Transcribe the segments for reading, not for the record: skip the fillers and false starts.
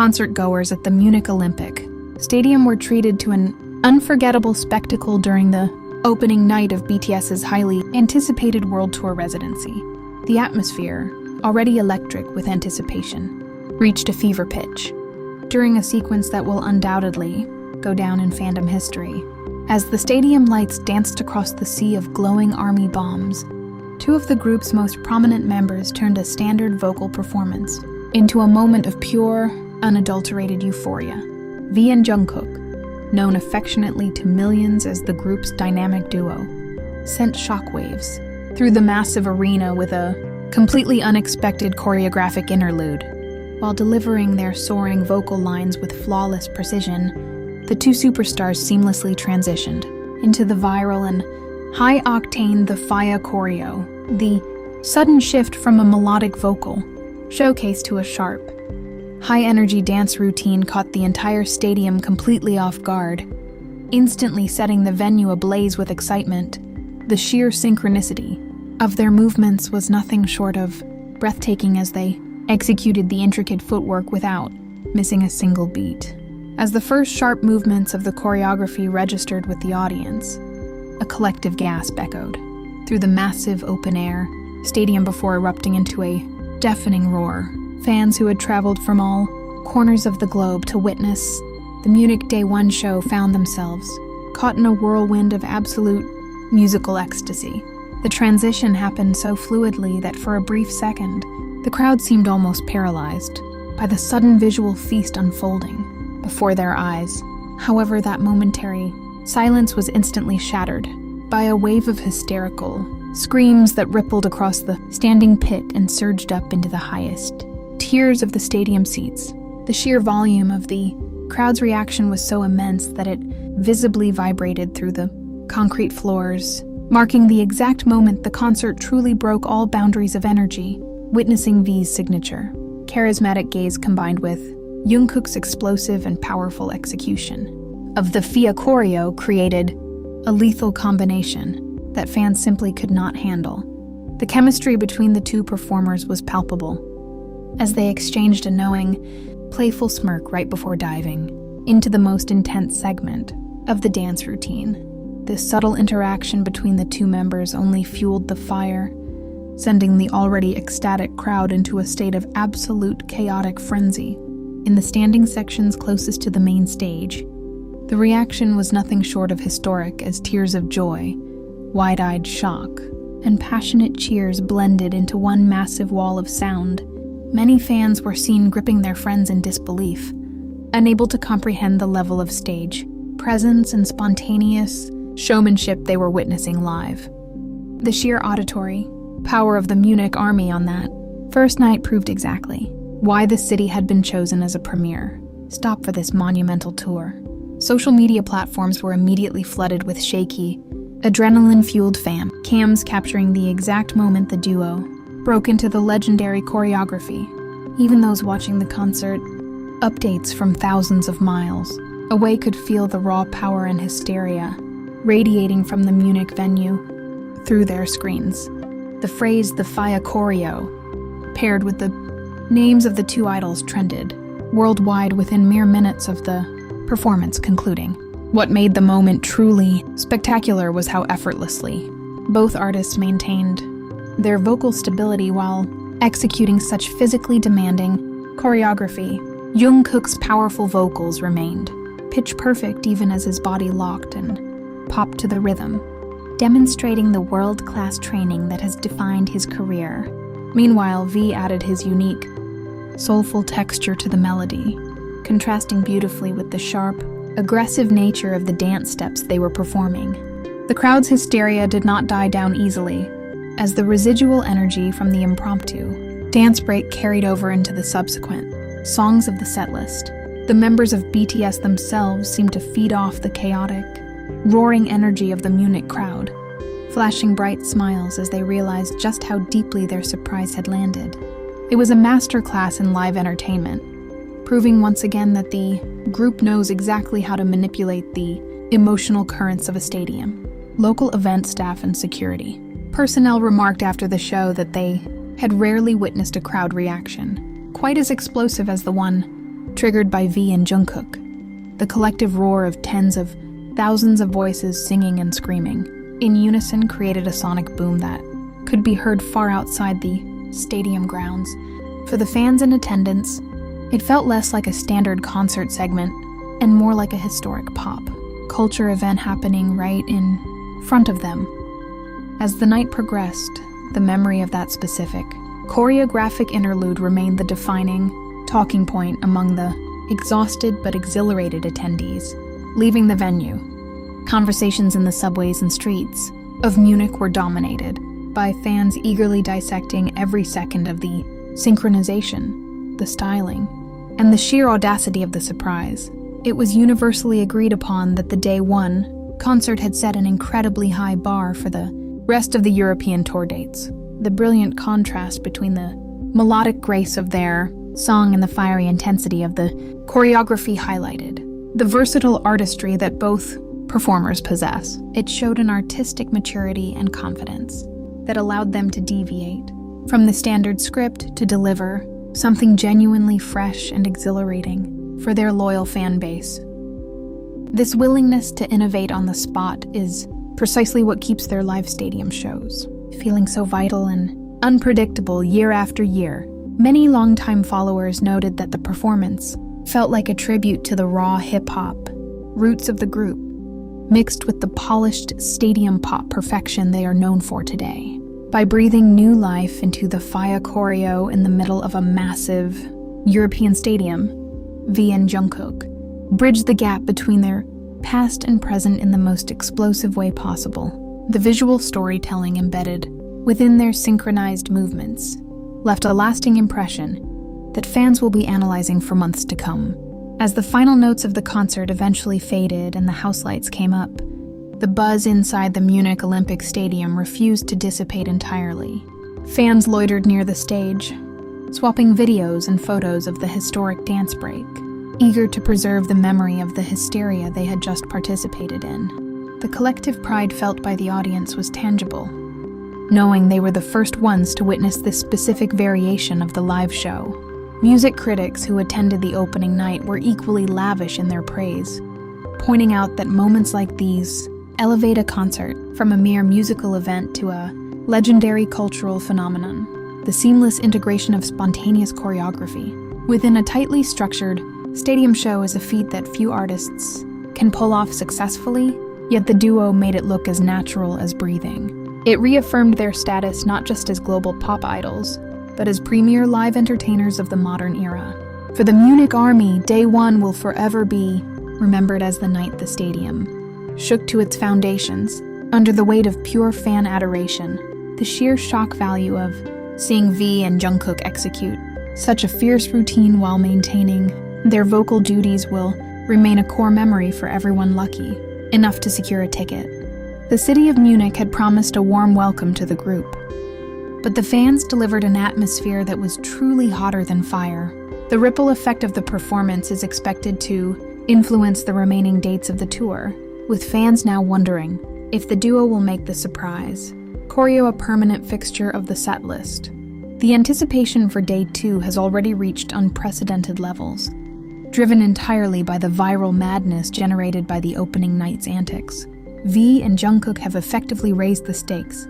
concert-goers at the Munich Olympic Stadium were treated to an unforgettable spectacle during the opening night of BTS's highly anticipated world tour residency. The atmosphere, already electric with anticipation, reached a fever pitch during a sequence that will undoubtedly go down in fandom history. As the stadium lights danced across the sea of glowing army bombs, two of the group's most prominent members turned a standard vocal performance into a moment of pure, unadulterated euphoria. Fya and Jungkook, known affectionately to millions as the group's dynamic duo, sent shockwaves through the massive arena with a completely unexpected choreographic interlude. While delivering their soaring vocal lines with flawless precision, the two superstars seamlessly transitioned into the viral and high-octane the Fya Choreo. The sudden shift from a melodic vocal showcase to a sharp, high-energy dance routine caught the entire stadium completely off guard, instantly setting the venue ablaze with excitement. The sheer synchronicity of their movements was nothing short of breathtaking as they executed the intricate footwork without missing a single beat. As the first sharp movements of the choreography registered with the audience, a collective gasp echoed through the massive open-air stadium before erupting into a deafening roar. Fans who had traveled from all corners of the globe to witness the Munich Day 1 show found themselves caught in a whirlwind of absolute musical ecstasy. The transition happened so fluidly that for a brief second, the crowd seemed almost paralyzed by the sudden visual feast unfolding before their eyes. However, that momentary silence was instantly shattered by a wave of hysterical screams that rippled across the standing pit and surged up into the highest tiers of the stadium seats. The sheer volume of the crowd's reaction was so immense that it visibly vibrated through the concrete floors, marking the exact moment the concert truly broke all boundaries of energy. Witnessing V's signature, charismatic gaze combined with Jungkook's explosive and powerful execution of the Fya Choreo created a lethal combination that fans simply could not handle. The chemistry between the two performers was palpable, as they exchanged a knowing, playful smirk right before diving into the most intense segment of the dance routine. This subtle interaction between the two members only fueled the fire, sending the already ecstatic crowd into a state of absolute chaotic frenzy. In the standing sections closest to the main stage, the reaction was nothing short of historic as tears of joy, wide-eyed shock, and passionate cheers blended into one massive wall of sound. Many fans were seen gripping their friends in disbelief, unable to comprehend the level of stage presence and spontaneous showmanship they were witnessing live. The sheer auditory power of the Munich army on that first night proved exactly why the city had been chosen as a premier stop for this monumental tour. Social media platforms were immediately flooded with shaky, adrenaline-fueled fan cams capturing the exact moment the duo broke into the legendary choreography. Even those watching the concert updates from thousands of miles away could feel the raw power and hysteria radiating from the Munich venue through their screens. The phrase "the Fya Choreo," paired with the names of the two idols, trended worldwide within mere minutes of the performance concluding. What made the moment truly spectacular was how effortlessly both artists maintained their vocal stability while executing such physically demanding choreography. Jungkook's powerful vocals remained pitch perfect even as his body locked and popped to the rhythm, demonstrating the world-class training that has defined his career. Meanwhile, V added his unique, soulful texture to the melody, contrasting beautifully with the sharp, aggressive nature of the dance steps they were performing. The crowd's hysteria did not die down easily, as the residual energy from the impromptu dance break carried over into the subsequent songs of the setlist. The members of BTS themselves seemed to feed off the chaotic, roaring energy of the Munich crowd, flashing bright smiles as they realized just how deeply their surprise had landed. It was a masterclass in live entertainment, proving once again that the group knows exactly how to manipulate the emotional currents of a stadium. Local event staff and security personnel remarked after the show that they had rarely witnessed a crowd reaction quite as explosive as the one triggered by V and Jungkook. The collective roar of tens of thousands of voices singing and screaming in unison created a sonic boom that could be heard far outside the stadium grounds. For the fans in attendance, it felt less like a standard concert segment and more like a historic pop culture event happening right in front of them. As the night progressed, the memory of that specific choreographic interlude remained the defining talking point among the exhausted but exhilarated attendees. Leaving the venue, conversations in the subways and streets of Munich were dominated by fans eagerly dissecting every second of the synchronization, the styling, and the sheer audacity of the surprise. It was universally agreed upon that the Day 1 concert had set an incredibly high bar for the rest of the European tour dates. The brilliant contrast between the melodic grace of their song and the fiery intensity of the choreography highlighted the versatile artistry that both performers possess. It showed an artistic maturity and confidence that allowed them to deviate from the standard script to deliver something genuinely fresh and exhilarating for their loyal fan base. This willingness to innovate on the spot is precisely what keeps their live stadium shows feeling so vital and unpredictable year after year. Many longtime followers noted that the performance felt like a tribute to the raw hip-hop roots of the group, mixed with the polished stadium pop perfection they are known for today. By breathing new life into the Fya Choreo in the middle of a massive European stadium, V and Jungkook bridged the gap between their past and present in the most explosive way possible. The visual storytelling embedded within their synchronized movements left a lasting impression that fans will be analyzing for months to come. As the final notes of the concert eventually faded and the house lights came up, the buzz inside the Munich Olympic Stadium refused to dissipate entirely. Fans loitered near the stage, swapping videos and photos of the historic dance break, eager to preserve the memory of the hysteria they had just participated in. The collective pride felt by the audience was tangible, knowing they were the first ones to witness this specific variation of the live show. Music critics who attended the opening night were equally lavish in their praise, pointing out that moments like these elevate a concert from a mere musical event to a legendary cultural phenomenon. The seamless integration of spontaneous choreography within a tightly structured stadium show is a feat that few artists can pull off successfully, yet the duo made it look as natural as breathing. It reaffirmed their status not just as global pop idols, but as premier live entertainers of the modern era. For the Munich Army, Day 1 will forever be remembered as the night the stadium shook to its foundations under the weight of pure fan adoration. The sheer shock value of seeing V and Jungkook execute such a fierce routine while maintaining their vocal duties will remain a core memory for everyone lucky enough to secure a ticket. The city of Munich had promised a warm welcome to the group, but the fans delivered an atmosphere that was truly hotter than fire. The ripple effect of the performance is expected to influence the remaining dates of the tour, with fans now wondering if the duo will make the surprise choreo a permanent fixture of the set list. The anticipation for Day 2 has already reached unprecedented levels, driven entirely by the viral madness generated by the opening night's antics. V and Jungkook have effectively raised the stakes,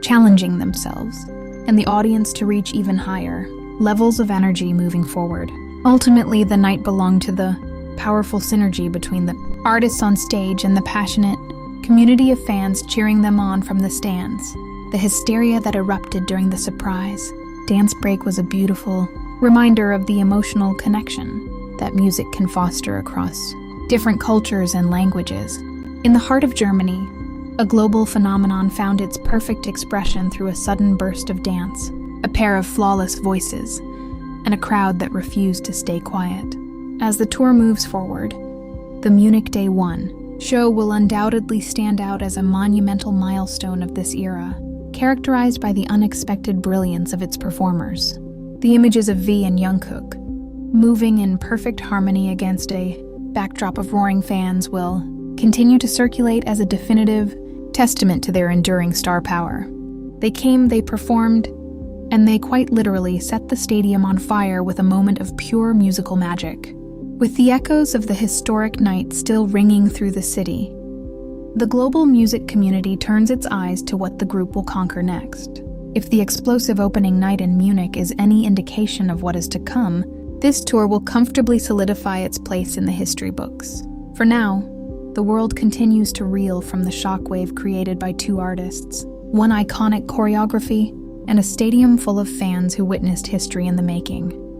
challenging themselves and the audience to reach even higher levels of energy moving forward. Ultimately, the night belonged to the powerful synergy between the artists on stage and the passionate community of fans cheering them on from the stands. The hysteria that erupted during the surprise dance break was a beautiful reminder of the emotional connection that music can foster across different cultures and languages. In the heart of Germany, a global phenomenon found its perfect expression through a sudden burst of dance, a pair of flawless voices, and a crowd that refused to stay quiet. As the tour moves forward, the Munich Day 1 show will undoubtedly stand out as a monumental milestone of this era, characterized by the unexpected brilliance of its performers. The images of V and Jungkook, moving in perfect harmony against a backdrop of roaring fans, will continue to circulate as a definitive testament to their enduring star power. They came, they performed, and they quite literally set the stadium on fire with a moment of pure musical magic. With the echoes of the historic night still ringing through the city, the global music community turns its eyes to what the group will conquer next. If the explosive opening night in Munich is any indication of what is to come, this tour will comfortably solidify its place in the history books. For now, the world continues to reel from the shockwave created by two artists, one iconic choreography, and a stadium full of fans who witnessed history in the making.